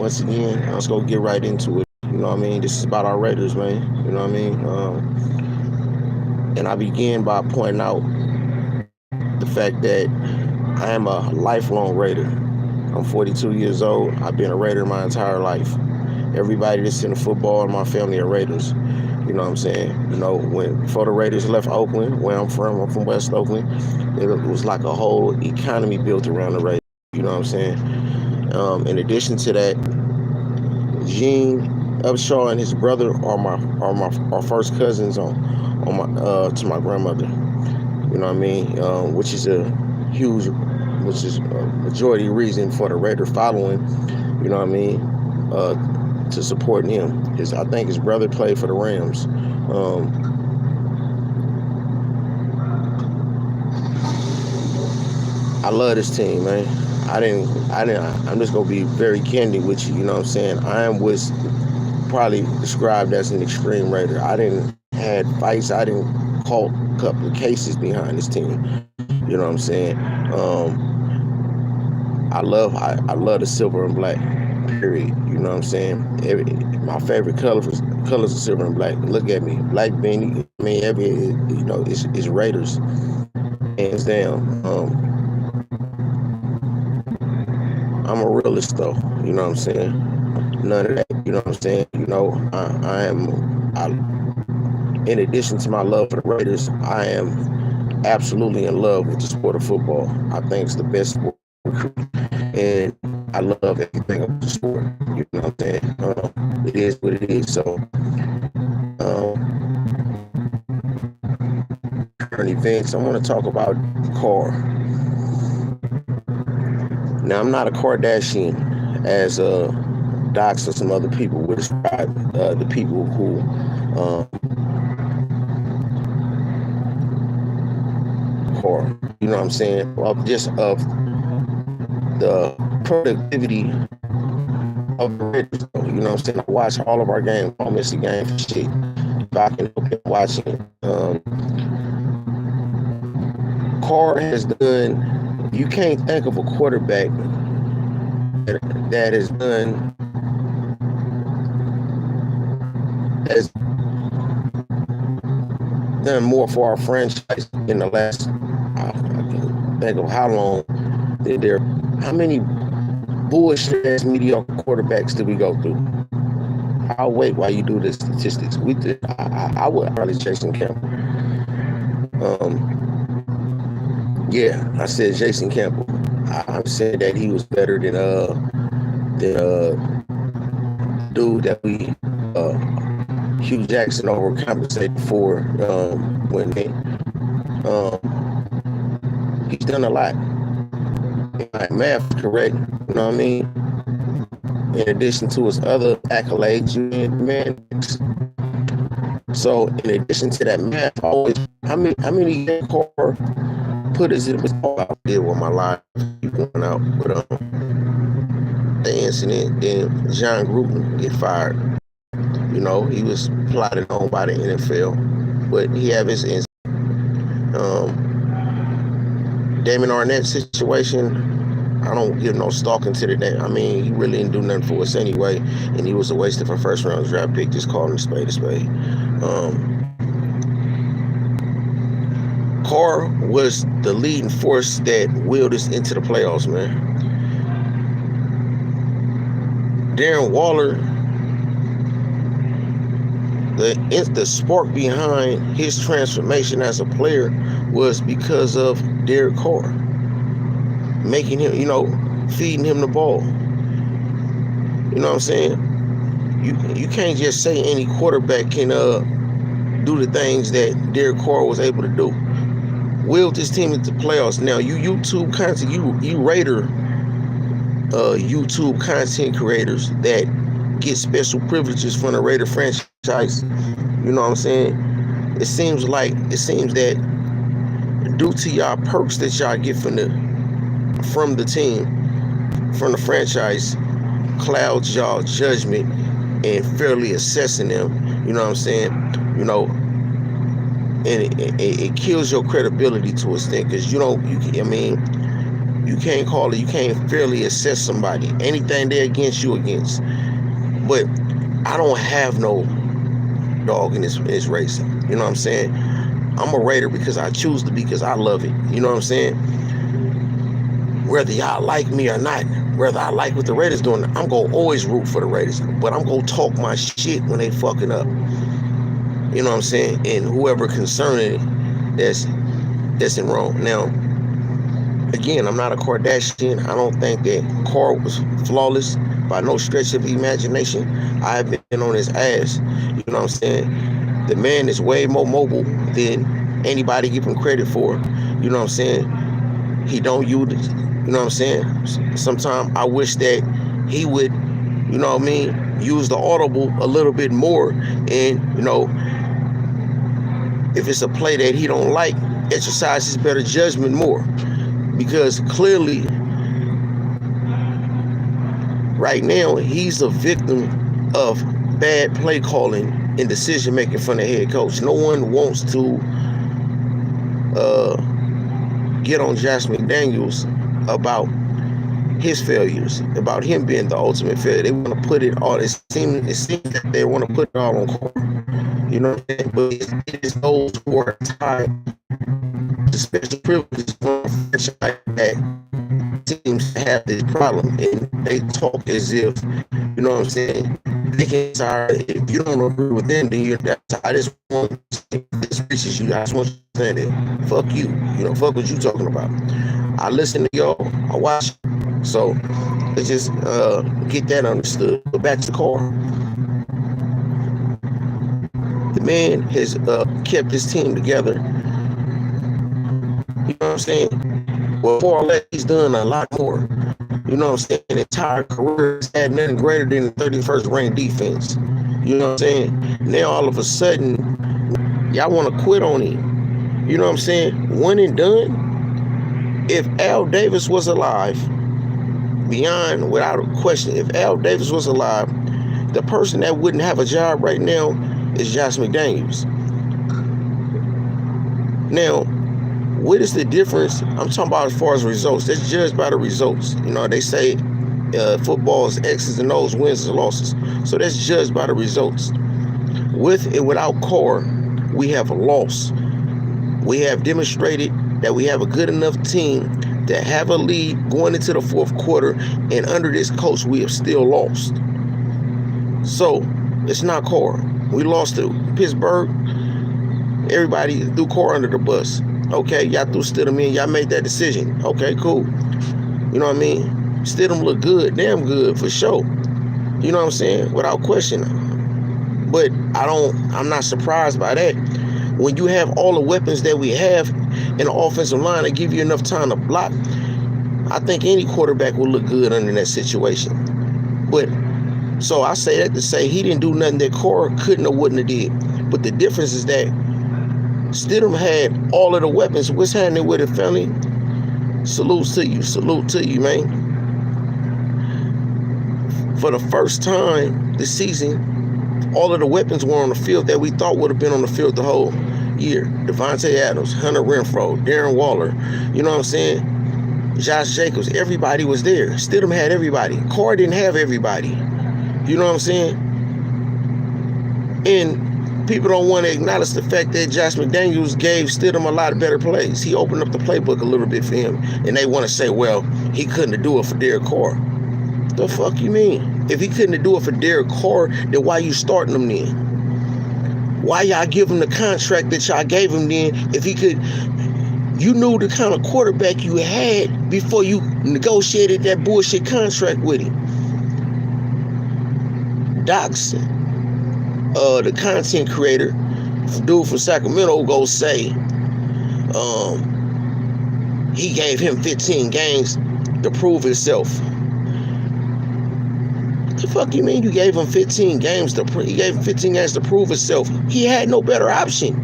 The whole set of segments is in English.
once again, let's go get right into it. You know what I mean? This is about our Raiders, man. You know what I mean? And I begin by pointing out the fact that I am a lifelong Raider. I'm 42 years old. I've been a Raider my entire life. Everybody that's in the football in my family are Raiders. You know what I'm saying? You know, before the Raiders left Oakland, where I'm from West Oakland, it was like a whole economy built around the Raiders. You know what I'm saying? In addition to that, Gene Upshaw and his brother are first cousins on my to my grandmother. You know what I mean? Which is a majority reason for the Raider following. You know what I mean? To support him. I think his brother played for the Rams. I love this team, man. I'm just gonna be very candid with you. You know what I'm saying? I am what's probably described as an extreme Raider. I didn't had fights. I didn't caught a couple of cases behind this team. You know what I'm saying? I love the silver and black. Period. You know what I'm saying? My favorite colors are silver and black. Look at me, black beanie. I mean, it's Raiders, hands down. I'm a realist though. You know what I'm saying? None of that. You know what I'm saying? You know, in addition to my love for the Raiders, I am absolutely in love with the sport of football. I think it's the best sport, and I love everything about the sport. You know what I'm saying? It is what it is. So, current events. I want to talk about Carr. Now, I'm not a Kardashian, as Docs or some other people would describe the people who Carr. You know what I'm saying? Well, just of the productivity of the Raiders. You know what I'm saying? I watch all of our games. I don't miss a game for shit. If I can help it, watching it. Carr has done. You can't think of a quarterback that has done more for our franchise in the last. I can think of how long how many bullshit ass mediocre quarterbacks did we go through? I'll wait while you do the statistics. I would probably Jason Campbell. Yeah, I said Jason Campbell. I said that he was better than dude that we Hugh Jackson overcompensated for when he's done a lot. My math correct, you know what I mean? In addition to his other accolades, man. So in addition to that math, how many Carr put us in I did with my life going out, but the incident, then John Gruden get fired. You know, he was plotted on by the NFL, but he have his incident. Damon Arnett situation, I don't give no stalking to the day. I mean, he really didn't do nothing for us anyway, and he was a waste of a first round draft pick. Just calling a spade a spade. Carr was the leading force that willed us into the playoffs, man. Darren Waller, the spark behind his transformation as a player was because of Derek Carr making him, feeding him the ball. You know what I'm saying? You can't just say any quarterback can do the things that Derek Carr was able to do. Willed this team into the playoffs. Now, you YouTube content, you Raider YouTube content creators that get special privileges from the Raider franchise. You know what I'm saying? It seems that due to y'all perks that y'all get from the team, from the franchise, clouds y'all judgment and fairly assessing them. You know what I'm saying? And it kills your credibility to a extent, because You can't call it. You can't fairly assess somebody. Anything they're against, you against. But I don't have no dog in this race. You know what I'm saying? I'm a Raider because I choose to be, because I love it. You know what I'm saying? Whether y'all like me or not, whether I like what the Raiders doing, I'm going to always root for the Raiders. But I'm going to talk my shit when they fucking up. You know what I'm saying? And whoever concerning it, that's in wrong. Now, again, I'm not a Kardashian. I don't think that Carl was flawless by no stretch of the imagination. I've been on his ass. You know what I'm saying? The man is way more mobile than anybody give him credit for. You know what I'm saying? He don't use it. You know what I'm saying? Sometimes I wish that he would, you know what I mean, use the audible a little bit more. And, you know, if it's a play that he don't like, exercise his better judgment more. Because clearly, right now, he's a victim of bad play calling and decision making from the head coach. No one wants to get on Josh McDaniels about his failures, about him being the ultimate failure. They want to put it all. It seems that they want to put it all on Carr. You know what I'm saying? But it is those who are tied to special privileges from a franchise that seems to have this problem, and they talk as if, you know what I'm saying, they can decide if you don't agree with them, then you're I just want this reaches you. I just want you to say that. Fuck you. You know, fuck what you talking about. I listen to y'all. I watch. So let's just get that understood. But back to the Carr. The man has kept his team together. You know what I'm saying? Well, for all that, he's done a lot more. You know what I'm saying? His entire career has had nothing greater than the 31st ranked defense. You know what I'm saying? Now all of a sudden, y'all want to quit on him. You know what I'm saying? One and done. If Al Davis was alive, beyond without a question, if Al Davis was alive, the person that wouldn't have a job right now is Josh McDaniels. Now, what is the difference? I'm talking about as far as results. That's judged by the results. You know, they say football is X's and O's, wins and losses. So that's judged by the results. With and without Carr, we have lost. We have demonstrated that we have a good enough team to have a lead going into the fourth quarter, and under this coach, we have still lost. So it's not Carr. We lost to Pittsburgh. Everybody threw Carr under the bus. Okay, y'all threw Stidham in. Y'all made that decision. Okay, cool. You know what I mean? Stidham looked good, damn good for sure. You know what I'm saying? Without question. But I'm not surprised by that. When you have all the weapons that we have in the offensive line that give you enough time to block, I think any quarterback will look good under that situation. But so I say that to say he didn't do nothing that Carr couldn't or wouldn't have did. But the difference is that Stidham had all of the weapons. What's happening with it, family? Salute to you, man. For the first time this season, all of the weapons were on the field that we thought would have been on the field the whole year. Davante Adams, Hunter Renfrow, Darren Waller, you know what I'm saying? Josh Jacobs, everybody was there. Stidham had everybody. Carr didn't have everybody. You know what I'm saying? And people don't want to acknowledge the fact that Josh McDaniels gave Stidham a lot of better plays. He opened up the playbook a little bit for him. And they want to say, well, he couldn't do it for Derek Carr. The fuck you mean? If he couldn't do it for Derek Carr, then why you starting him then? Why y'all give him the contract that y'all gave him then? If he could, you knew the kind of quarterback you had before you negotiated that bullshit contract with him. Doxson, the content creator, dude from Sacramento, go say he gave him 15 games to prove himself. The fuck you mean you gave him 15 games to prove himself? He had no better option.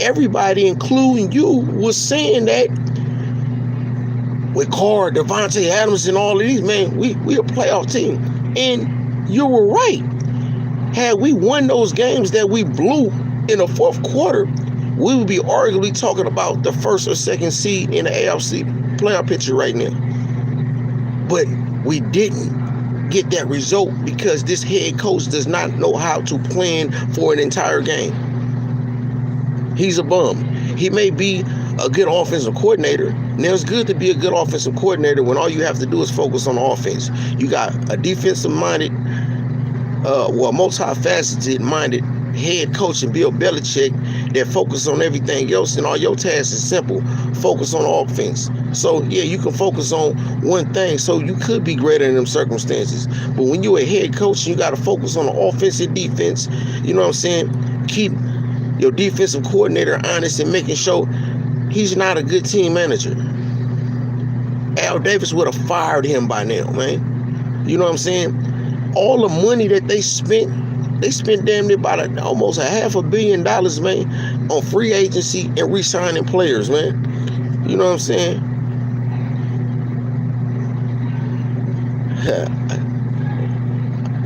Everybody, including you, was saying that with Carr, Davante Adams, and all of these, man, we a playoff team. And you were right. Had we won those games that we blew in the fourth quarter, we would be arguably talking about the first or second seed in the AFC playoff picture right now. But we didn't get that result because this head coach does not know how to plan for an entire game. He's a bum. He may be a good offensive coordinator. Now, it's good to be a good offensive coordinator when all you have to do is focus on offense. You got a defensive-minded, multifaceted-minded head coach in Bill Belichick that focus on everything else, and all your tasks is simple. Focus on offense. So, yeah, you can focus on one thing, so you could be greater in them circumstances. But when you're a head coach, you got to focus on the offense and defense. You know what I'm saying? Keep your defensive coordinator honest and making sure he's not a good team manager. Al Davis would have fired him by now, man. You know what I'm saying? All the money that they spent damn near about almost $500 million, man, on free agency and re-signing players, man. You know what I'm saying?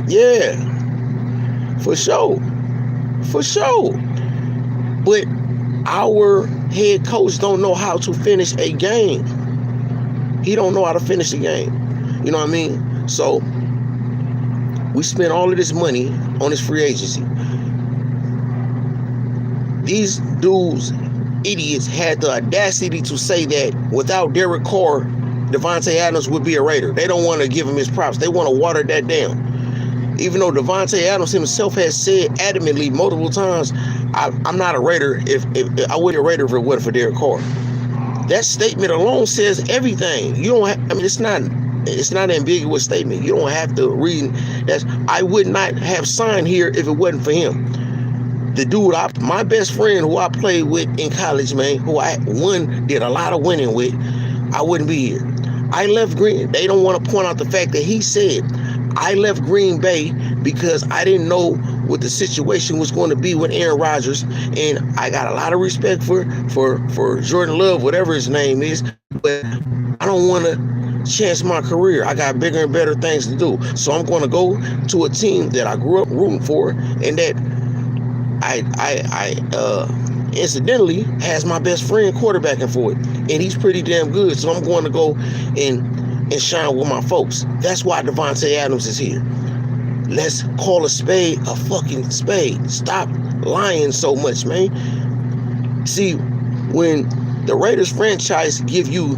Yeah, for sure. But our head coach don't know how to finish a game. He don't know how to finish a game. You know what I mean? So we spent all of this money on this free agency. These dudes, idiots, had the audacity to say that without Derek Carr, Davante Adams would be a Raider. They don't want to give him his props. They want to water that down. Even though Davante Adams himself has said adamantly multiple times, I'm not a Raider if I wouldn't be a Raider if it wasn't for Derek Carr. That statement alone says everything. You don't have, I mean, it's not an ambiguous statement. You don't have to read that. I would not have signed here if it wasn't for him. The dude, my best friend who I played with in college, man, who I did a lot of winning with, I wouldn't be here. I left Green. They don't want to point out the fact that he said, I left Green Bay because I didn't know what the situation was going to be with Aaron Rodgers, and I got a lot of respect for Jordan Love, whatever his name is, but I don't want to chance my career. I got bigger and better things to do, so I'm going to go to a team that I grew up rooting for, and that I incidentally has my best friend quarterbacking for it, and he's pretty damn good. So I'm going to go and shine with my folks. That's why Davante Adams is here. Let's call a spade a fucking spade. Stop lying so much, man. See, when the Raiders franchise give you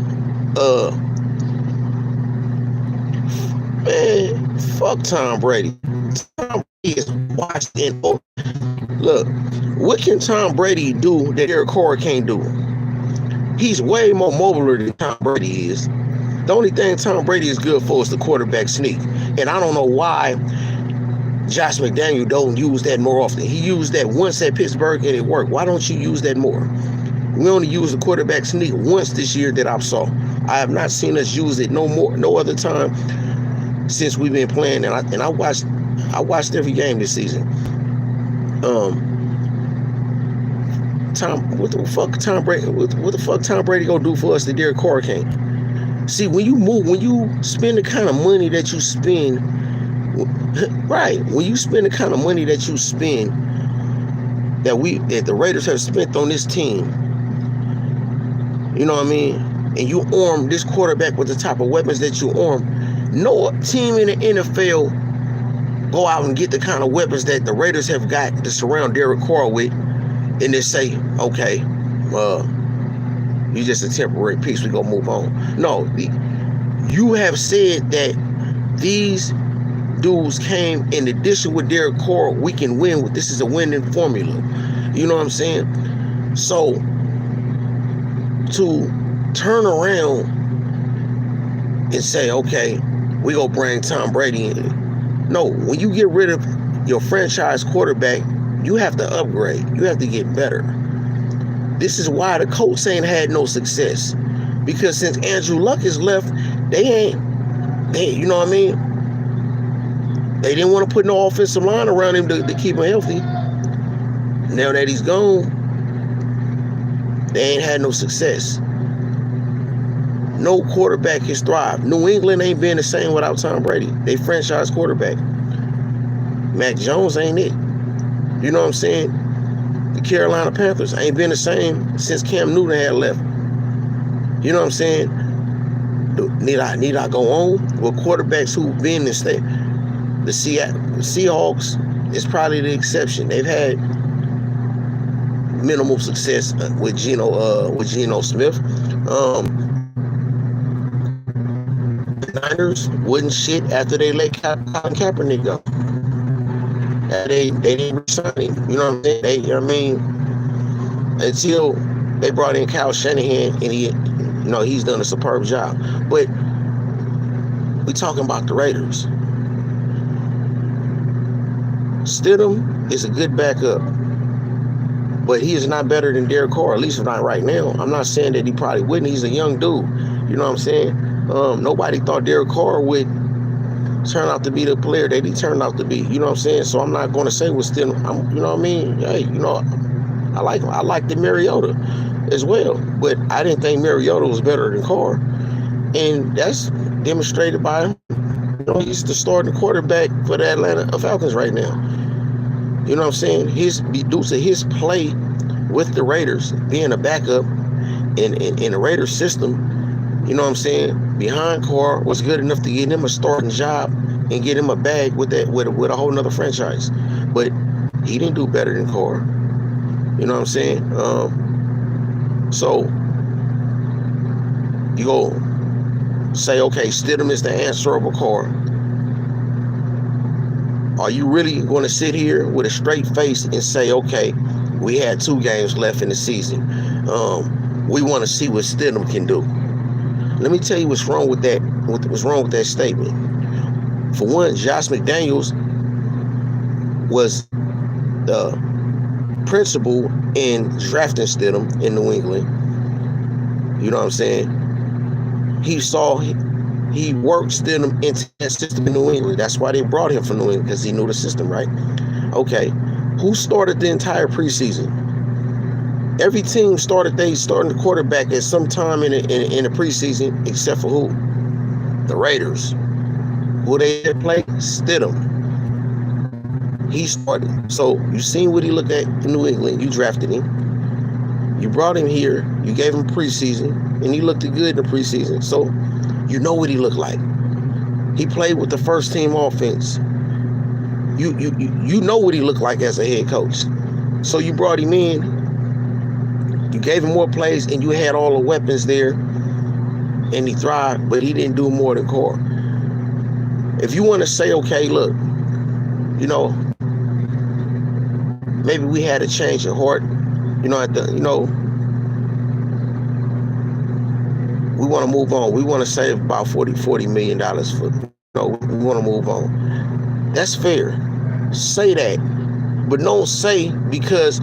man, fuck Tom Brady. Tom Brady is washed in. Look, what can Tom Brady do that Derek Carr can't do? He's way more mobile than Tom Brady is. The only thing Tom Brady is good for is the quarterback sneak. And I don't know why Josh McDaniel don't use that more often. He used that once at Pittsburgh and it worked. Why don't you use that more? We only used the quarterback sneak once this year that I saw. I have not seen us use it no other time since we've been playing. And I watched every game this season. What the fuck Tom Brady gonna do for us that Derek Carr can't? See, when you spend the kind of money that you spend, right? When you spend the kind of money that you spend, that the Raiders have spent on this team, you know what I mean? And you arm this quarterback with the type of weapons that you arm. No team in the NFL go out and get the kind of weapons that the Raiders have got to surround Derek Carr with, and they say, okay, you're just a temporary piece, we gonna move on. No, you have said that these dudes came in addition with Derek Carr, we can win with. This is a winning formula. You know what I'm saying? So to turn around and say, okay, we gonna bring Tom Brady in. No, when you get rid of your franchise quarterback, you have to upgrade. You have to get better. This is why the Colts ain't had no success. Because since Andrew Luck has left, they you know what I mean? They didn't want to put no offensive line around him to keep him healthy. Now that he's gone, they ain't had no success. No quarterback has thrived. New England ain't been the same without Tom Brady. They franchise quarterback. Mac Jones ain't it. You know what I'm saying? The Carolina Panthers ain't been the same since Cam Newton had left. You know what I'm saying? Need I go on? Well, quarterbacks who've been in state, the Seahawks is probably the exception. They've had minimal success with Geno Smith. The Niners wouldn't shit after they let Colin Kaepernick go. They didn't resign him. You know what I'm saying? Until they brought in Kyle Shanahan, and he's done a superb job. But we talking about the Raiders. Stidham is a good backup, but he is not better than Derek Carr, at least not right now. I'm not saying that he probably wouldn't. He's a young dude. You know what I'm saying? Nobody thought Derek Carr would turn out to be the player that he turned out to be. You know what I'm saying? So I'm not going to say with Stidham. You know what I mean? Hey, I like the Mariota as well, but I didn't think Mariota was better than Carr, and that's demonstrated by him. He's the starting quarterback for the Atlanta Falcons right now. You know what I'm saying? Due to his play with the Raiders, being a backup in the Raiders system, you know what I'm saying? Behind Carr was good enough to get him a starting job and get him a bag with a whole nother franchise. But he didn't do better than Carr. You know what I'm saying? So you go say, okay, Stidham is the answer over Carr. Are you really going to sit here with a straight face and say, okay, we had 2 games left in the season. We want to see what Stidham can do. Let me tell you what's wrong with that. What's wrong with that statement? For one, Josh McDaniels was the principal in drafting Stidham in New England. You know what I'm saying? He worked Stidham into that system in New England. That's why they brought him from New England, because he knew the system, right? Okay, who started the entire preseason? Every team starting the quarterback at some time in the preseason, except for who? The Raiders. Who they play? Stidham. He started. So you seen what he looked at in New England. You drafted him. You brought him here. You gave him preseason, and he looked good in the preseason. So you know what he looked like. He played with the first team offense. You know what he looked like as a head coach. So you brought him in. You gave him more plays, and you had all the weapons there, and he thrived, but he didn't do more than Carr. If you want to say, okay, look, maybe we had a change of heart, we want to move on. We want to save about $40 million for, we want to move on. That's fair. Say that, but don't say because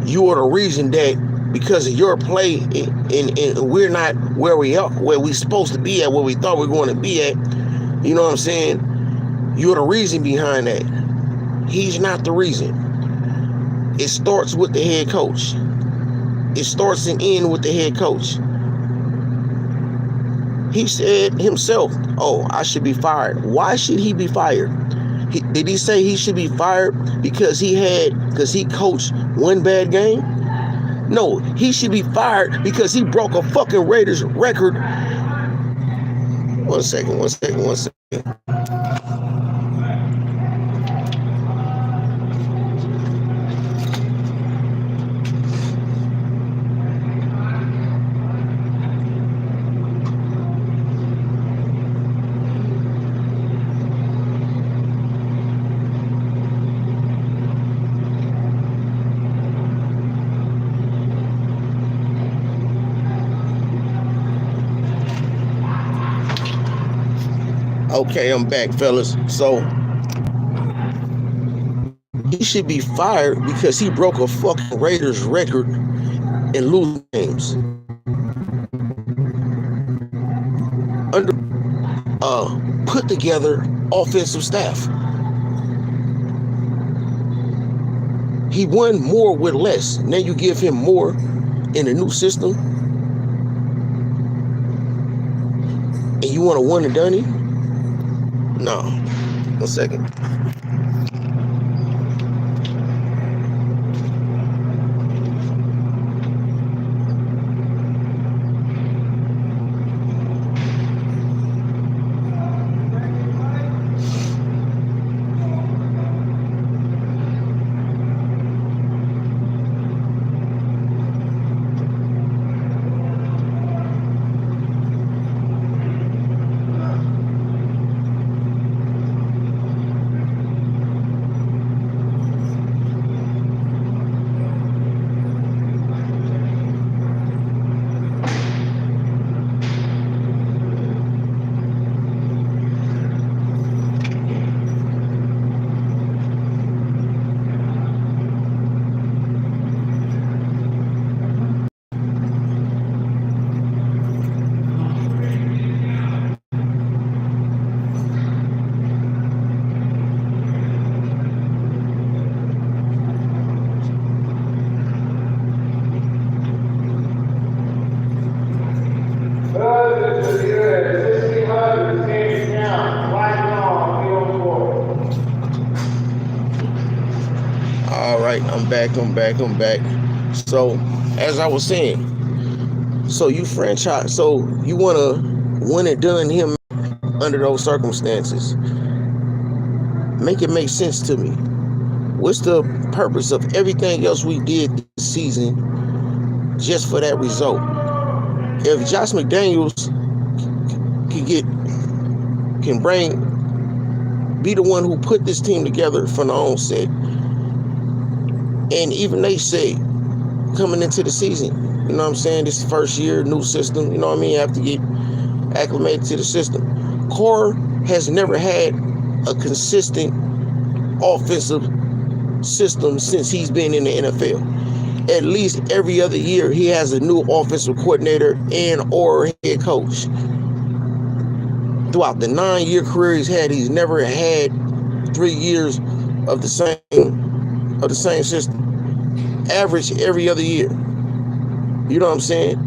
you are the reason that because of your play and we're not where we are, where we supposed to be at, where we thought we were going to be at. You know what I'm saying? You're the reason behind that. He's not the reason. It starts with the head coach. It starts and ends with the head coach. He said himself, oh, I should be fired. Why should he be fired? Did he say he should be fired because he coached one bad game? No, he should be fired because he broke a fucking Raiders record. One second. Okay, I'm back, fellas. So he should be fired because he broke a fucking Raiders record in losing games. Under put together offensive staff. He won more with less. Now you give him more in the new system, and you want to one and done him? No. 1 second. right, I'm back. So, as I was saying, so you franchise, so you want to win it done him under those circumstances. Make it make sense to me. What's the purpose of everything else we did this season just for that result? If Josh McDaniels be the one who put this team together from the onset, and even they say coming into the season, you know what I'm saying, this first year, new system, you know what I mean, you have to get acclimated to the system. Carr has never had a consistent offensive system since he's been in the NFL. At least every other year he has a new offensive coordinator and or head coach. Throughout the 9-year career he's never had 3 years of the same system. Average every other year. You know what I'm saying?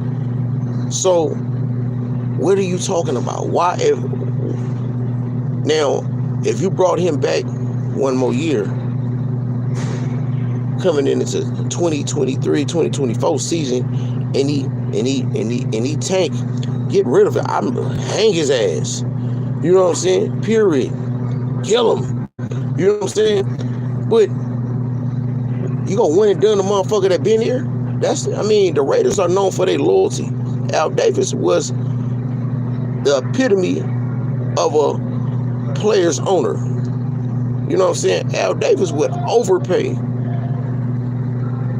So what are you talking about? Why if you brought him back one more year, coming into 2023, 2024 season, and he tank, get rid of it. I'm hang his ass. You know what I'm saying? Period. Kill him. You know what I'm saying? But you gonna win and done the motherfucker that been here? The Raiders are known for their loyalty. Al Davis was the epitome of a player's owner. You know what I'm saying? Al Davis would overpay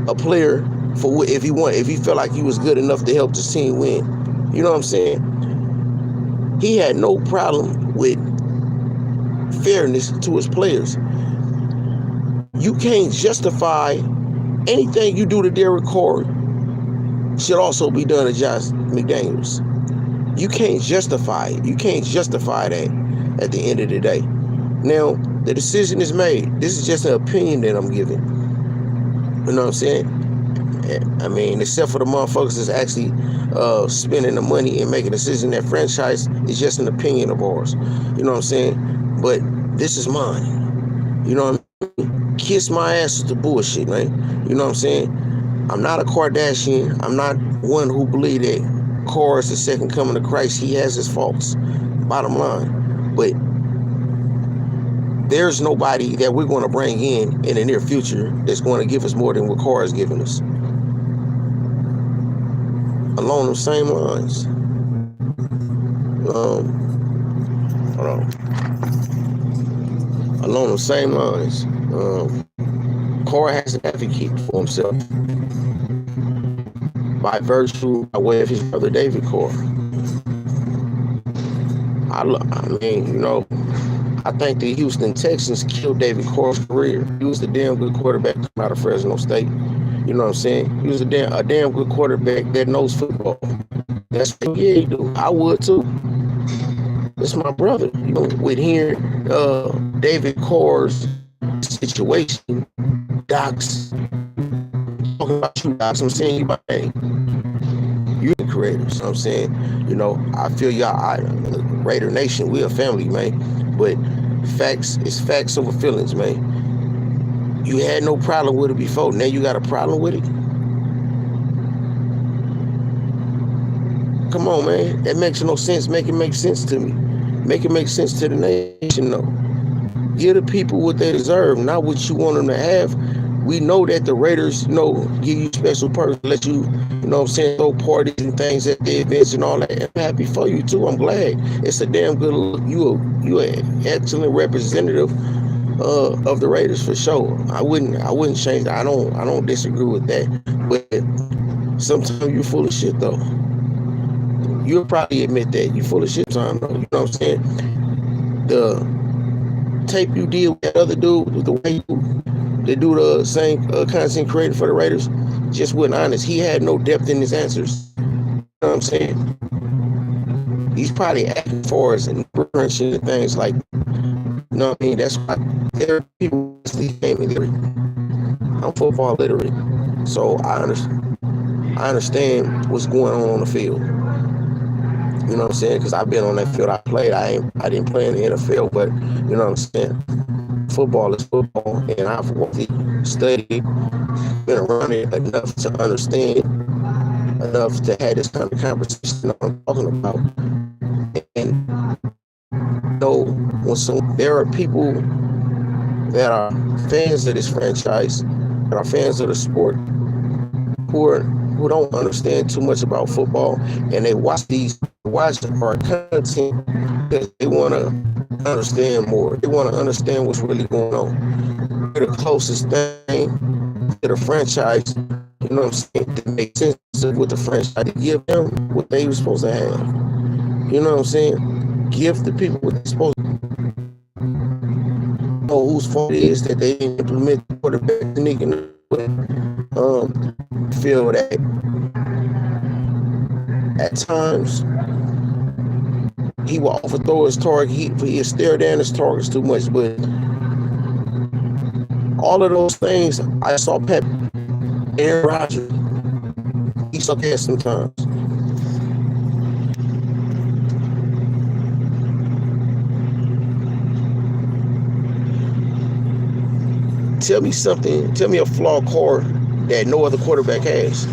a player for if he felt like he was good enough to help the team win. You know what I'm saying? He had no problem with fairness to his players. You can't justify anything you do to Derek Carr should also be done to Josh McDaniels. You can't justify it. You can't justify that at the end of the day. Now, the decision is made. This is just an opinion that I'm giving. You know what I'm saying? I mean, except for the motherfuckers that's actually spending the money and making a decision, that franchise is just an opinion of ours. You know what I'm saying? But this is mine. You know what I mean? Kiss my ass with the bullshit, man. You know what I'm saying? I'm not a Kardashian. I'm not one who believe that Carr is the second coming of Christ. He has his faults. Bottom line. But there's nobody that we're going to bring in the near future that's going to give us more than what Carr has given us. Along the same lines. Hold on. Along the same lines. Carr has an advocate for himself by way of his brother David Carr. I think the Houston Texans killed David Carr's career. He was a damn good quarterback coming out of Fresno State. You know what I'm saying? He was a damn good quarterback that knows football. That's what he do. I would too. That's my brother. You know, with hearing David Carr's situation, Docs, talking about you, Docs, I'm saying you by name. You're the creators. You know what I'm saying? You know, I feel y'all, Raider Nation, we a family, man. But facts is facts over feelings, man. You had no problem with it before. Now you got a problem with it? Come on, man. That makes no sense. Make it make sense to me. Make it make sense to the nation, though. Give the people what they deserve, not what you want them to have. We know that the Raiders, give you special perks, let you, throw parties and things at the events and all that. I'm happy for you too. I'm glad. It's a damn good look. You an excellent representative of the Raiders for sure. I wouldn't change that. I don't disagree with that. But sometimes you're full of shit though. You'll probably admit that you're full of shit sometimes though. You know what I'm saying? The tape you did with that other dude, the way they do the same content created for the Raiders, just wasn't honest. He had no depth in his answers. You know what I'm saying? He's probably acting for us and crunching and things like, you know what I mean? That's why people came illiterate. I'm football literate, so I understand what's going on the field. You know what I'm saying? Because I've been on that field. I didn't play in the NFL, but you know what I'm saying? football is football, and I've studied, been around it enough to understand, enough to have this kind of conversation I'm talking about. And there are people that are fans of this franchise, that are fans of the sport, who don't understand too much about football, and they watch our content because they want to understand more. They want to understand what's really going on. We're the closest thing to the franchise, you know what I'm saying, to make sense with the franchise, to give them what they were supposed to have. You know what I'm saying? Give the people what they're supposed to know whose fault it is that they didn't implement the quarterback technique and feel that at times he will overthrow his target. He'll stare down his targets too much. But all of those things, I saw Pep, Aaron Rodgers, he suck ass sometimes. Tell me something. Tell me a flawed car that no other quarterback has.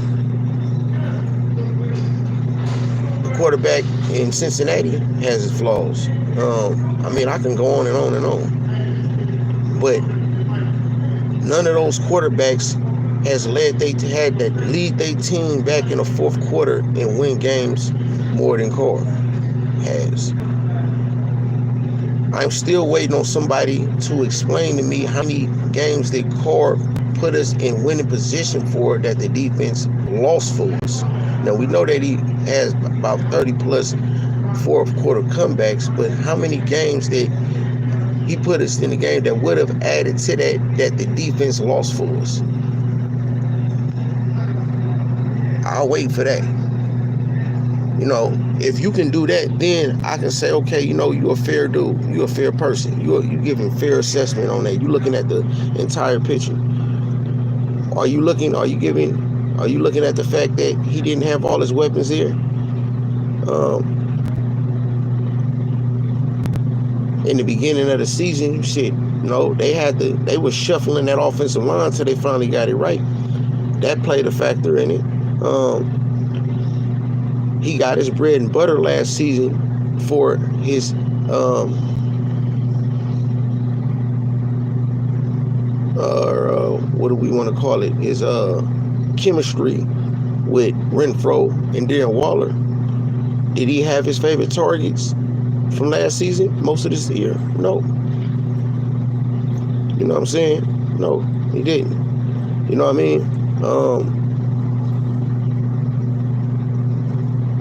The quarterback in Cincinnati has his flaws. I mean, I can go on and on and on. But none of those quarterbacks has lead their team back in the fourth quarter and win games more than Carr has. I'm still waiting on somebody to explain to me how many games that Carr put us in winning position for that the defense lost for us. Now, we know that he has about 30 plus fourth quarter comebacks, but how many games that he put us in the game that would have added to that the defense lost for us? I'll wait for that. You know, if you can do that, then I can say, okay, you know, you're a fair dude. You're a fair person. You're giving fair assessment on that. You're looking at the entire picture. Are you looking at the fact that he didn't have all his weapons there? In the beginning of the season, they were shuffling that offensive line until they finally got it right. That played a factor in it. He got his bread and butter last season for his what do we want to call it? His chemistry with Renfro and Darren Waller. Did he have his favorite targets from last season? Most of this year? No. You know what I'm saying? No, he didn't. You know what I mean?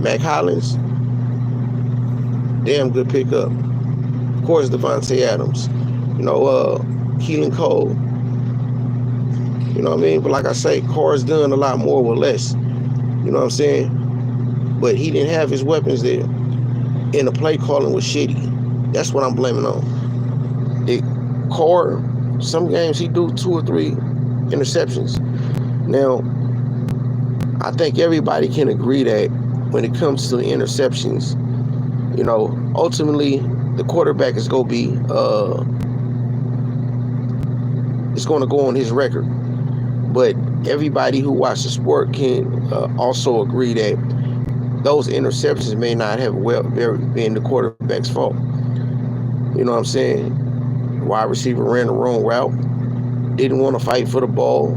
Mac Hollins, damn good pickup. Of course, Devontae Adams. You know, Keelan Cole. You know what I mean? But like I say, Carr's done a lot more with less. You know what I'm saying? But he didn't have his weapons there. And the play calling was shitty. That's what I'm blaming on. Carr, some games he do 2 or 3 interceptions. Now, I think everybody can agree that when it comes to interceptions, you know, ultimately the quarterback is going to be, it's going to go on his record. But everybody who watches the sport can also agree that those interceptions may not have been the quarterback's fault. You know what I'm saying? Wide receiver ran the wrong route, didn't want to fight for the ball,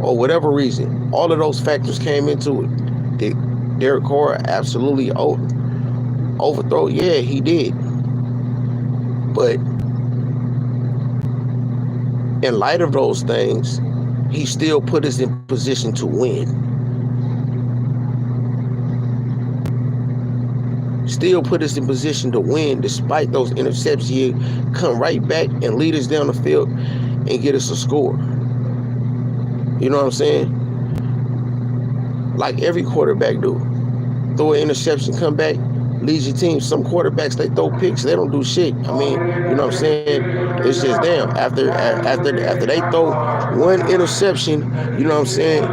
or whatever reason. All of those factors came into it. Derek Carr absolutely overthrow. Yeah, he did. But in light of those things, he still put us in position to win. Still put us in position to win despite those interceptions. He come right back and lead us down the field and get us a score. You know what I'm saying? Like every quarterback do. Throw an interception, come back, lead your team. Some quarterbacks, they throw picks, they don't do shit. I mean, you know what I'm saying? It's just damn. After they throw one interception, you know what I'm saying?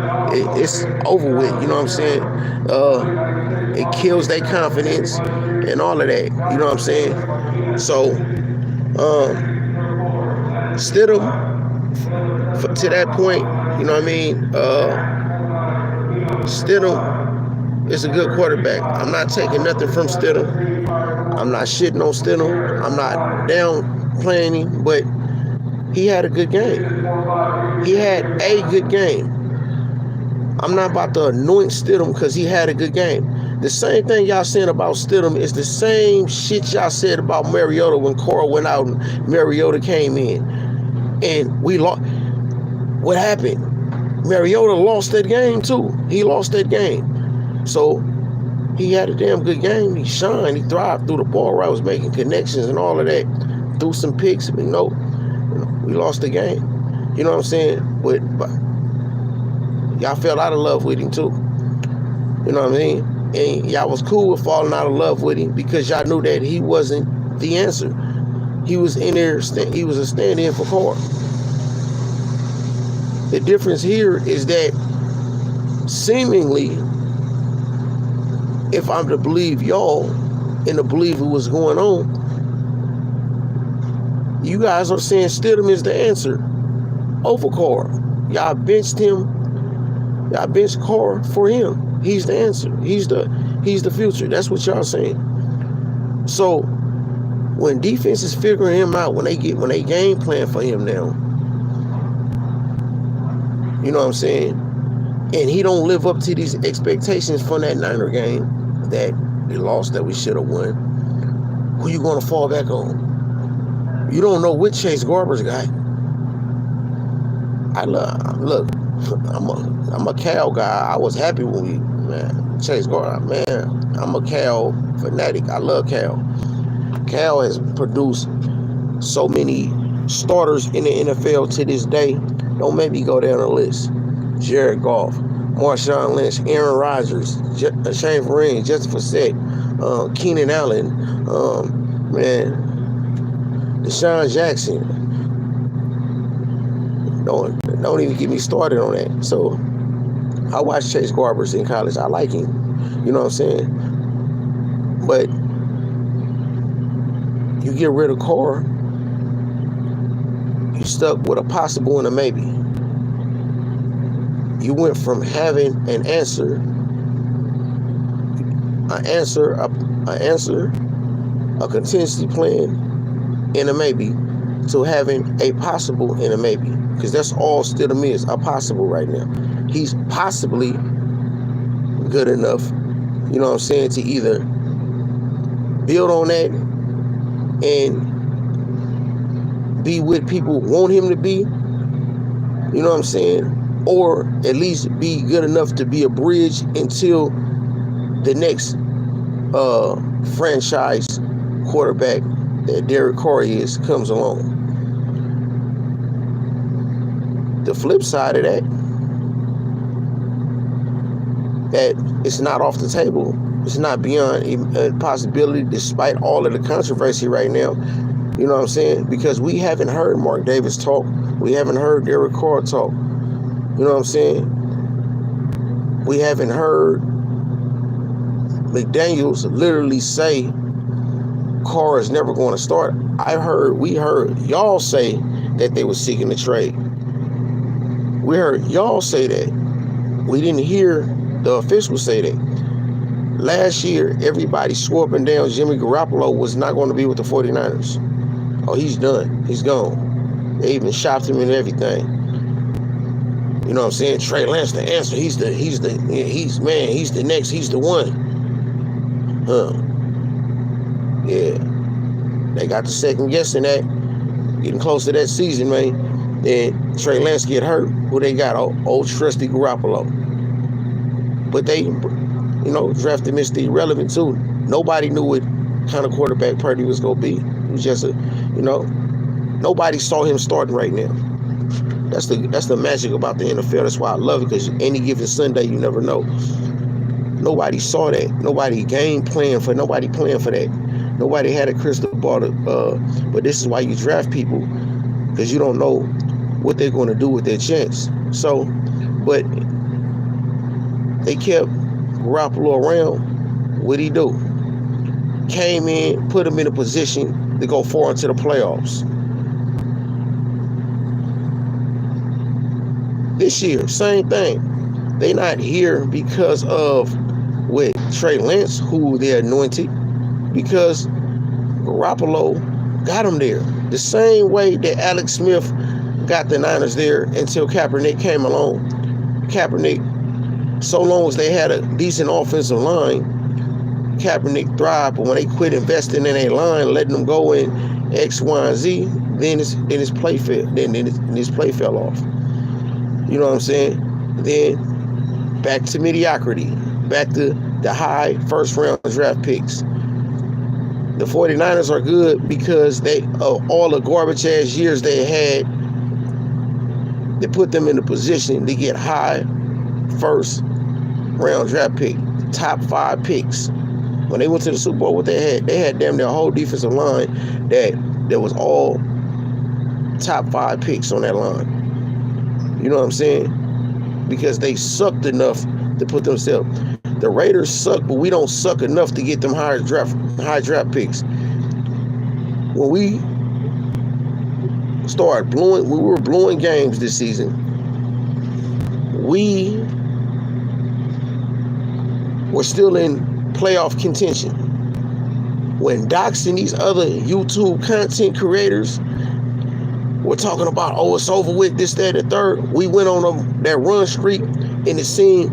It's over with. You know what I'm saying? It kills their confidence and all of that. You know what I'm saying? So, Stidham, to that point, you know what I mean? Stidham is a good quarterback. I'm not taking nothing from Stidham. I'm not shitting on Stidham. I'm not downplaying him, but he had a good game. He had a good game. I'm not about to anoint Stidham because he had a good game. The same thing y'all saying about Stidham is the same shit y'all said about Mariota when Cora went out and Mariota came in. And we lost. What happened? Mariota lost that game too. He lost that game. So he had a damn good game. He shined. He thrived through the ball where I was making connections and all of that. Threw some picks. We lost the game. You know what I'm saying? But y'all fell out of love with him too. You know what I mean? And y'all was cool with falling out of love with him because y'all knew that he wasn't the answer. He was in there. He was a stand-in for Cora. The difference here is that seemingly, if I'm to believe y'all and to believe what was going on, you guys are saying Stidham is the answer over Cora. Y'all benched him. Y'all benched Cora for him. He's the answer. He's the future. That's what y'all saying. So when defense is figuring him out, when they game plan for him now, you know what I'm saying? And he don't live up to these expectations from that Niner game that we lost, that we should have won. Who you gonna fall back on? You don't know what Chase Garbers got. I'm a Cal guy. I was happy when Chase Garber, man, I'm a Cal fanatic. I love Cal. Cal has produced so many starters in the NFL to this day. Don't make me go down the list. Jared Goff, Marshawn Lynch, Aaron Rodgers, Shane Vereen, Justin Forsett, Keenan Allen, Deshaun Jackson. Don't even get me started on that. So I watched Chase Garbers in college. I like him. You know what I'm saying? But you get rid of Cora, you stuck with a possible and a maybe. You went from having an answer, a contingency plan, and a maybe, to having a possible and a maybe. Because that's all Stidham is, a possible right now. He's possibly good enough, you know what I'm saying, to either build on that and be what people want him to be, you know what I'm saying, or at least be good enough to be a bridge until the next franchise quarterback that Derek Carr comes along. The flip side of that it's not off the table. It's not beyond a possibility, despite all of the controversy right now. You know what I'm saying? Because we haven't heard Mark Davis talk. We haven't heard Derek Carr talk. You know what I'm saying? We haven't heard McDaniels literally say Carr is never going to start. We heard y'all say that they were seeking a trade. We heard y'all say that. We didn't hear the officials say that. Last year, everybody swore up and down Jimmy Garoppolo was not going to be with the 49ers. Oh, he's done. He's gone. They even shopped him and everything. You know what I'm saying? Trey Lance, the answer. He's the next. He's the one. Yeah. They got the second guessing that. Getting close to that season, man. Then Trey Lance get hurt. Who they got? Old trusty Garoppolo. But they, drafted Mr. Irrelevant too. Nobody knew what kind of quarterback Purdy was going to be. It was just nobody saw him starting right now. That's the magic about the NFL. That's why I love it, because any given Sunday, you never know. Nobody saw that. Nobody game plan for. Nobody planned for that. Nobody had a crystal ball. But this is why you draft people, because you don't know what they're going to do with their chance. So, but they kept Garoppolo around. What'd he do? Came in, put him in a position to go far into the playoffs. This year, same thing. They not here because of with Trey Lance, who they anointed, because Garoppolo got them there. The same way that Alex Smith got the Niners there until Kaepernick came along. Kaepernick, so long as they had a decent offensive line, Kaepernick thrived. But when they quit investing in a line, letting them go in X, Y, and Z, then his play fell off. You know what I'm saying? Then back to mediocrity, back to the high first round draft picks. The 49ers are good because they all the garbage ass years they had, they put them in a position to get high first round draft pick, top 5 picks. When they went to the Super Bowl, what they had damn their whole defensive line that was all top 5 picks on that line. You know what I'm saying? Because they sucked enough to put themselves. The Raiders suck, but we don't suck enough to get them high draft picks. When we were blowing games this season. We were still in playoff contention. When Docs and these other YouTube content creators were talking about, oh, it's over with, this, that, and the third, we went on that run streak and it seemed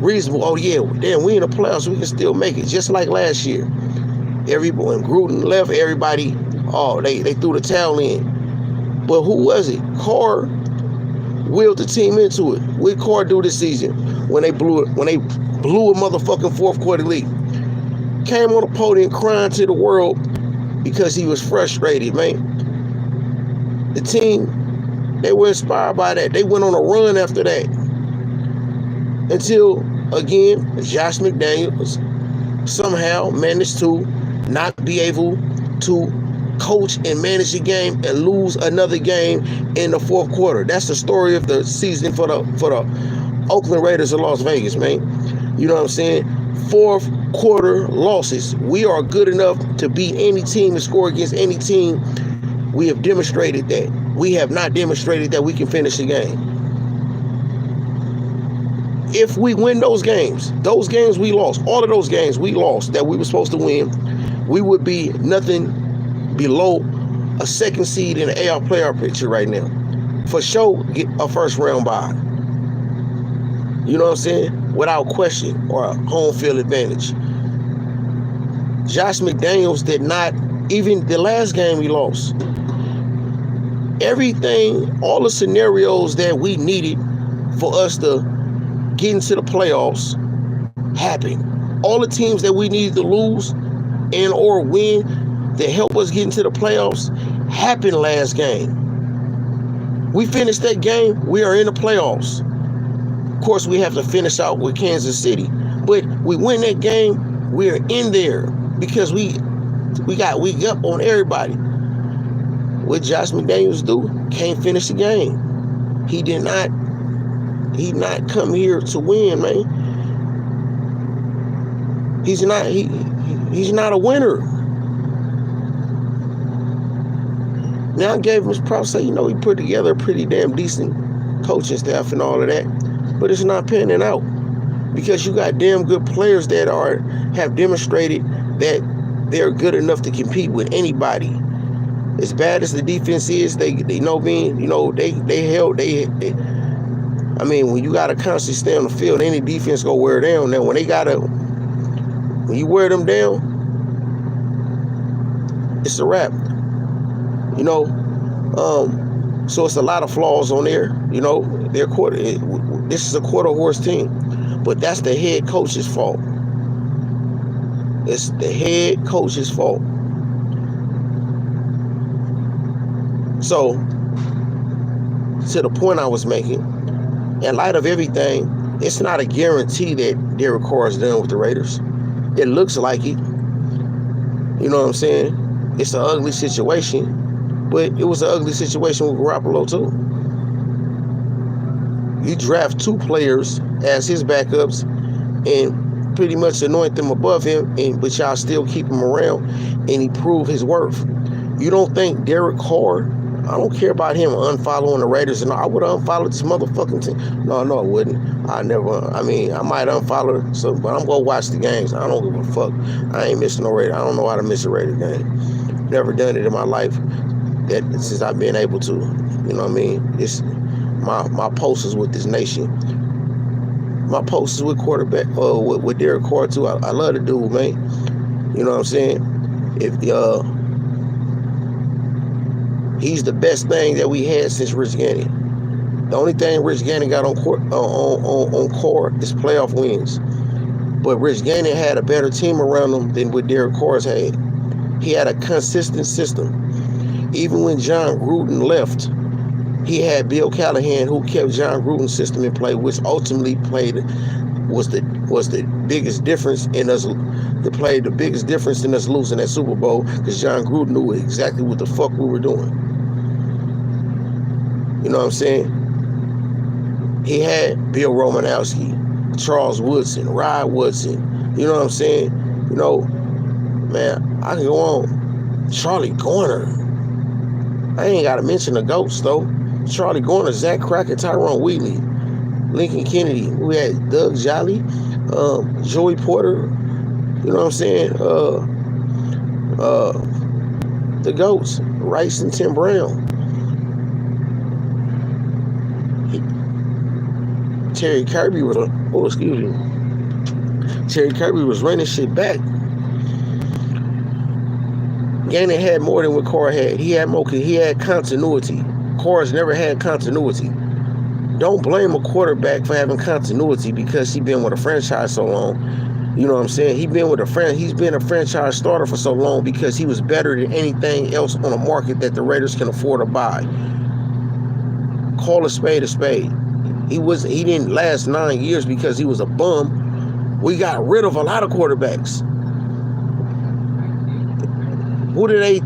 reasonable. Oh, yeah, damn, we in the playoffs, we can still make it, just like last year. When Gruden left, everybody, they threw the towel in. But who was it? Carr willed the team into it. What did Carr do this season when they blew a motherfucking fourth quarter lead? Came on the podium crying to the world because he was frustrated, man. The team, they were inspired by that. They went on a run after that. Until, again, Josh McDaniels somehow managed to not be able to coach and manage the game and lose another game in the fourth quarter. That's the story of the season for the Oakland Raiders of Las Vegas, man. You know what I'm saying? Fourth quarter losses. We are good enough to beat any team and score against any team. We have demonstrated that. We have not demonstrated that we can finish the game. If we win those games we lost, all of those games we lost that we were supposed to win, we would be nothing below a second seed in the AL playoff picture right now. For sure, get a first round bye. You know what I'm saying? Without question, or a home field advantage. Josh McDaniels did not, even the last game we lost. Everything, all the scenarios that we needed for us to get into the playoffs happened. All the teams that we needed to lose and or win to help us get into the playoffs happened last game. We finished that game, we are in the playoffs. Of course, we have to finish out with Kansas City, but we win that game, we're in there because we up on everybody. What Josh McDaniels do? Can't finish the game. He not come here to win, man. He's not a winner. Now I gave him his props, say, he put together a pretty damn decent coaching staff and all of that. But it's not panning out. Because you got damn good players that have demonstrated that they're good enough to compete with anybody. As bad as the defense is, I mean, when you gotta constantly stay on the field, any defense gonna wear down. Now when you wear them down, it's a wrap. So it's a lot of flaws on there. This is a quarter horse team, but that's the head coach's fault. It's the head coach's fault. So, to the point I was making, in light of everything, it's not a guarantee that Derek Carr is done with the Raiders. It looks like it. You know what I'm saying? It's an ugly situation, but it was an ugly situation with Garoppolo too. You draft 2 players as his backups and pretty much anoint them above him, but y'all still keep him around and he prove his worth. You don't think Derek Carr, I don't care about him unfollowing the Raiders, and I would have unfollowed this motherfucking team. No, I wouldn't. I might unfollow, but I'm gonna watch the games. I don't give a fuck. I ain't missing no Raider. I don't know how to miss a Raider game. Never done it in my life. Since I've been able to. You know what I mean? It's my posters with this nation. My posters with quarterback, with Derek Carr too. I love the dude, man. You know what I'm saying? If he's the best thing that we had since Rich Gannon. The only thing Rich Gannon got on Carr is playoff wins. But Rich Gannon had a better team around him than what Derek Carr's had. He had a consistent system. Even when John Gruden left, he had Bill Callahan, who kept John Gruden's system in play, which ultimately was the biggest difference in us. The biggest difference in us losing that Super Bowl, because John Gruden knew exactly what the fuck we were doing. You know what I'm saying? He had Bill Romanowski, Charles Woodson, Rod Woodson. You know what I'm saying? You know, man, I can go on. Charlie Garner. I ain't got to mention the GOATs, though. Charlie Garner, Zach Crockett, Tyrone Wheatley, Lincoln Kennedy. We had Doug Jolly, Joey Porter. You know what I'm saying? The GOATs, Rice and Tim Brown. Terry Kirby was Terry Kirby was running shit back. Gannon had more than what Carr had. He had continuity. Carr's never had continuity. Don't blame a quarterback for having continuity because he's been with a franchise so long. You know what I'm saying? He's been a franchise starter for so long because he was better than anything else on the market that the Raiders can afford to buy. Call a spade a spade. He didn't last 9 years because he was a bum. We got rid of a lot of quarterbacks. Who did they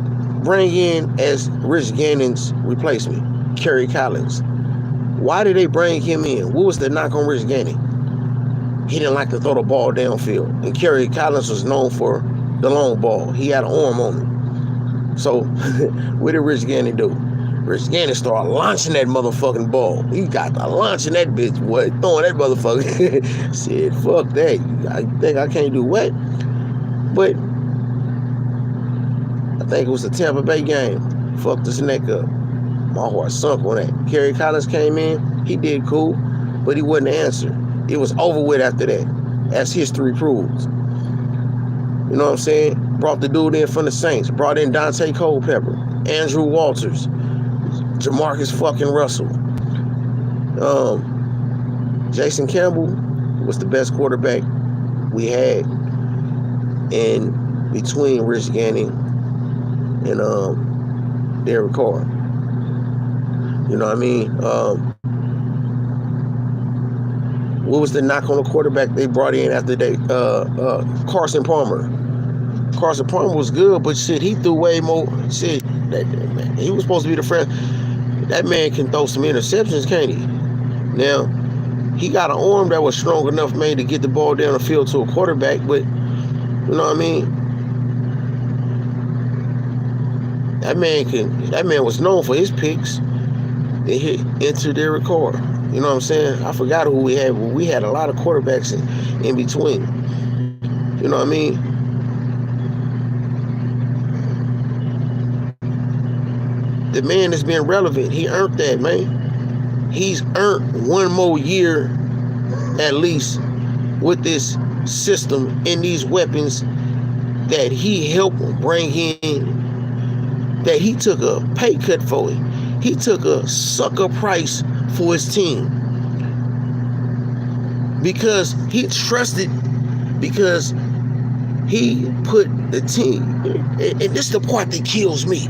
bring in as Rich Gannon's replacement? Kerry Collins. Why did they bring him in? What was the knock on Rich Gannon? He didn't like to throw the ball downfield. And Kerry Collins was known for the long ball. He had an arm on him. So what did Rich Gannon do? Rich Gannon started launching that motherfucking ball. He got to launching that bitch, boy, throwing that motherfucker. Said, fuck that. I think I can't do what? But I think it was the Tampa Bay game. Fucked his neck up. My heart sunk on that. Kerry Collins came in. He did cool, but he wasn't the answer. It was over with after that, as history proves. You know what I'm saying? Brought the dude in from the Saints. Brought in Dante Culpepper, Andrew Walters, Jamarcus fucking Russell. Jason Campbell was the best quarterback we had in between Rich Gannon and Derek Carr. You know what I mean? What was the knock on the quarterback they brought in after they Carson Palmer? Carson Palmer was good, but shit, he threw way more shit. He was supposed to be the friend. That man can throw some interceptions, can't he? Now, he got an arm that was strong enough, man, to get the ball down the field to a quarterback, but you know what I mean? That man was known for his picks. They hit into Derek Carr. You know what I'm saying? I forgot who we had, but we had a lot of quarterbacks in between. You know what I mean? The man has been relevant. He earned that, man. He's earned one more year at least with this system and these weapons that he helped bring in, that he took a pay cut for it. He took a sucker price for his team because he trusted, because he put the team, and this is the part that kills me.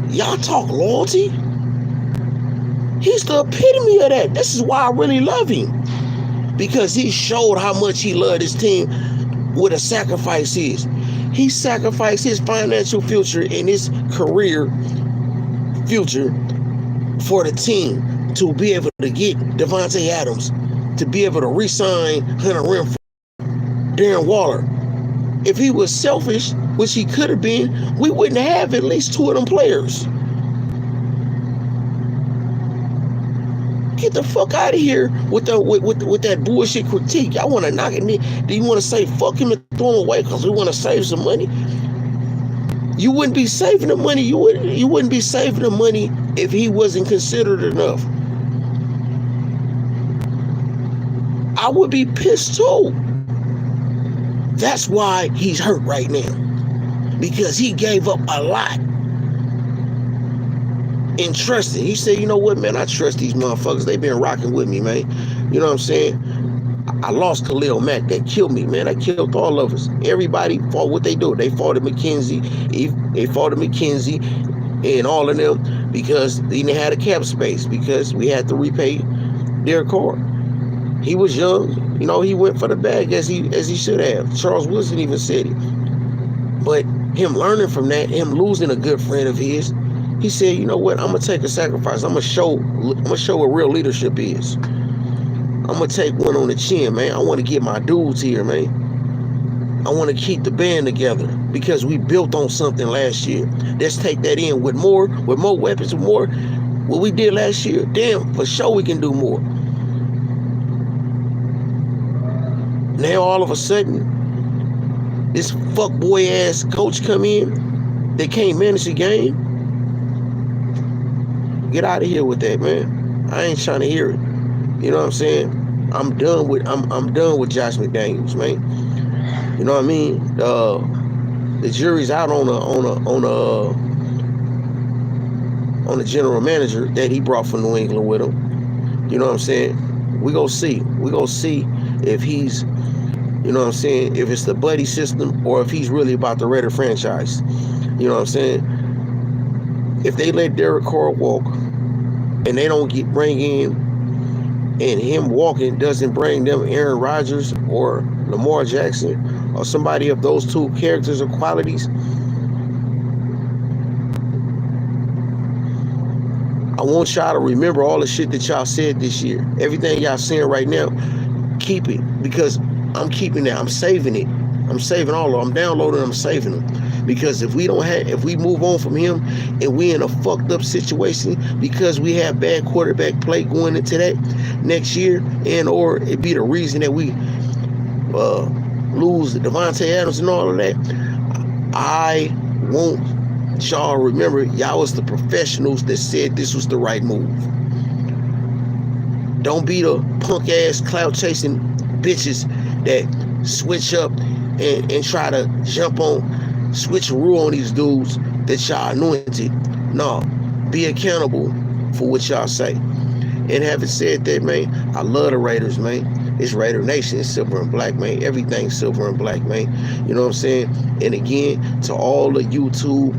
Y'all talk loyalty? He's the epitome of that. This is why I really love him, because he showed how much he loved his team, what a sacrifice is. He sacrificed his financial future and his career future for the team to be able to get Devontae Adams, to be able to re-sign Hunter Renfrow, Darren Waller. If he was selfish, which he could have been, we wouldn't have at least two of them players. Get the fuck out of here with that bullshit critique. Y'all want to knock it in. Do you want to say fuck him and throw him away because we want to save some money? You wouldn't be saving the money. You wouldn't be saving the money if he wasn't considered enough. I would be pissed too. That's why he's hurt right now. Because he gave up a lot and trusted. He said, you know what, man, I trust these motherfuckers. They've been rocking with me, man. You know what I'm saying? I lost Khalil Mack. That killed me, man. That killed all of us. Everybody fought what they do. They fought at McKenzie. They fought at McKenzie and all of them because they didn't have a cap space because we had to repay Derek Carr. He was young. You know, he went for the bag as he should have. Charles Woodson even said it. But him learning from that, him losing a good friend of his, he said, you know what, I'm going to take a sacrifice. I'm going to show what real leadership is. I'm going to take one on the chin, man. I want to get my dudes here, man. I want to keep the band together because we built on something last year. Let's take that in with more weapons, with more what we did last year. Damn, for sure we can do more. Now all of a sudden, this fuckboy ass coach come in. They can't manage the game. Get out of here with that, man. I ain't trying to hear it. You know what I'm saying? I'm done with Josh McDaniels, man. You know what I mean? The jury's out on the general manager that he brought from New England with him. You know what I'm saying? We gonna see. We gonna see if he's, you know what I'm saying, if it's the buddy system or if he's really about the Raider franchise. You know what I'm saying? If they let Derek Carr walk and they don't bring in, and him walking doesn't bring them Aaron Rodgers or Lamar Jackson or somebody of those two characters or qualities, I want y'all to remember all the shit that y'all said this year. Everything y'all saying right now, keep it, because I'm keeping that. I'm saving it. I'm saving all of them. I'm downloading them. I'm saving them. Because if we move on from him and we in a fucked up situation because we have bad quarterback play going into that next year, and or it be the reason that we lose Devontae Adams and all of that, I want y'all to remember y'all was the professionals that said this was the right move. Don't be the punk ass clout chasing bitches that switch up and try to switch a rule on these dudes that y'all anointed. No, be accountable for what y'all say. And having said that, man, I love the Raiders, man. It's Raider Nation. It's silver and black, man. Everything's silver and black, man. You know what I'm saying? And again, to all the YouTube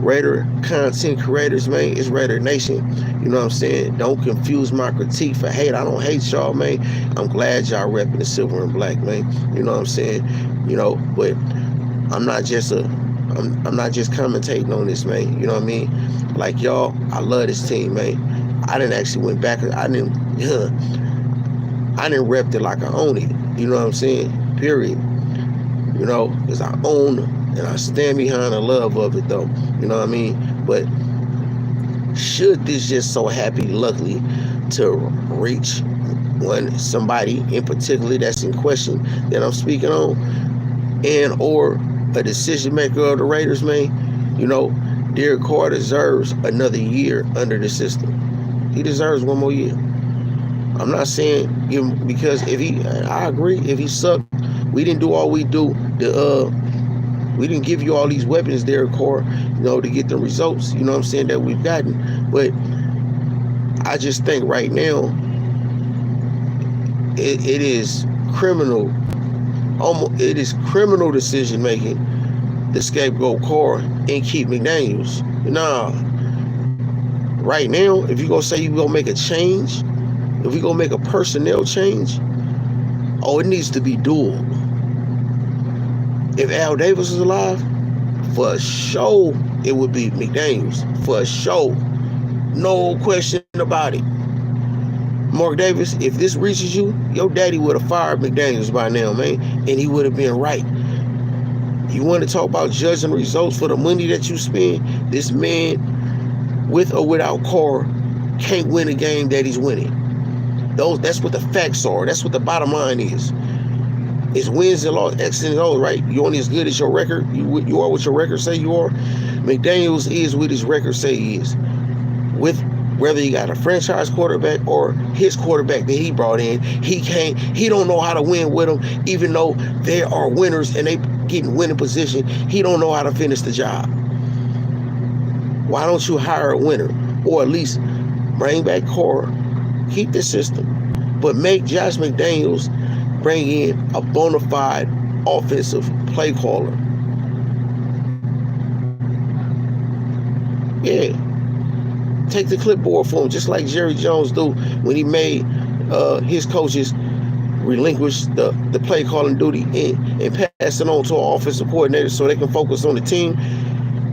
Raider content creators, man, it's Raider Nation. You know what I'm saying? Don't confuse my critique for hate. I don't hate y'all, man. I'm glad y'all repping the silver and black, man. You know what I'm saying? You know, but I'm not just commentating on this, man. You know what I mean? Like y'all, I love this team, man. I didn't actually went back. I didn't rep it like I own it. You know what I'm saying? Period. You know, because I own and I stand behind the love of it, though. You know what I mean? But should this just so luckily to reach somebody in particular that's in question that I'm speaking on, and or a decision maker of the Raiders, man, you know, Derek Carr deserves another year under the system. He deserves one more year. I'm not saying because I agree, if he sucked, we didn't do all we do. We didn't give you all these weapons, Derek Carr, you know, to get the results, you know what I'm saying, that we've gotten. But I just think right now, it is criminal. It is criminal decision making to scapegoat Carr and keep McDaniels. Nah. Right now, if you're going to say you're going to make a change, if we're going to make a personnel change, it needs to be dual. If Al Davis is alive, for sure, it would be McDaniels. For sure. No question about it. Mark Davis, if this reaches you, your daddy would have fired McDaniels by now, man, and he would have been right. You want to talk about judging results for the money that you spend? This man, with or without Carr, can't win a game that he's winning. That's what the facts are. That's what the bottom line is. It's wins and losses, X's and O's, right? You're only as good as your record. You are what your record say you are. McDaniels is what his record say he is. With whether he got a franchise quarterback or his quarterback that he brought in, he don't know how to win with them, even though they are winners and they get in winning position. He don't know how to finish the job. Why don't you hire a winner? Or at least bring back Cora, keep the system, but make Josh McDaniels bring in a bona fide offensive play caller. Yeah. Take the clipboard for him, just like Jerry Jones do when he made his coaches relinquish the play calling duty and pass it on to an offensive coordinator so they can focus on the team.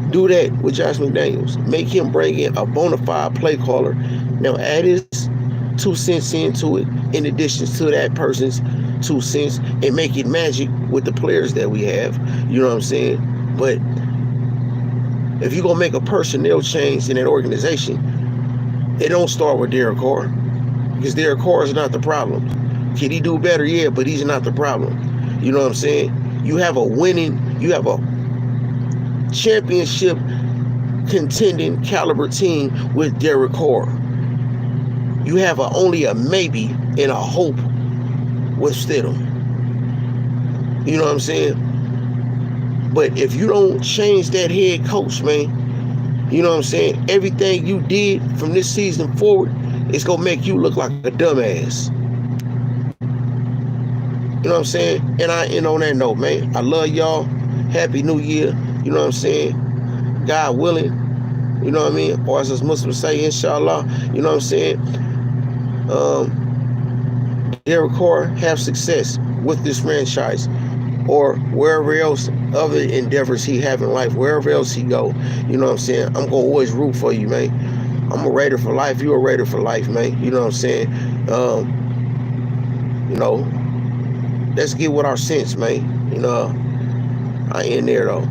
Do that with Josh McDaniels. Make him bring in a bona fide play caller. Now add his 2 cents into it in addition to that person's 2 cents and make it magic with the players that we have. You know what I'm saying? But if you're going to make a personnel change in that organization, it don't start with Derek Carr, because Derek Carr is not the problem. Can he do better? Yeah, but he's not the problem. You know what I'm saying? You have a championship contending caliber team with Derek Carr. You have only a maybe and a hope with Stidham. You know what I'm saying? But if you don't change that head coach, man, you know what I'm saying? Everything you did from this season forward, it's going to make you look like a dumbass. You know what I'm saying? And I end on that note, man. I love y'all. Happy New Year. You know what I'm saying? God willing. You know what I mean? Or as us Muslims say, inshallah. You know what I'm saying? Derek Carr have success with this franchise or wherever else other endeavors he have in life, wherever else he go. You know what I'm saying? I'm going to always root for you, man. I'm a Raider for life. You're a Raider for life, man. You know what I'm saying? You know, let's get with our sense, man. You know, I ain't there, though.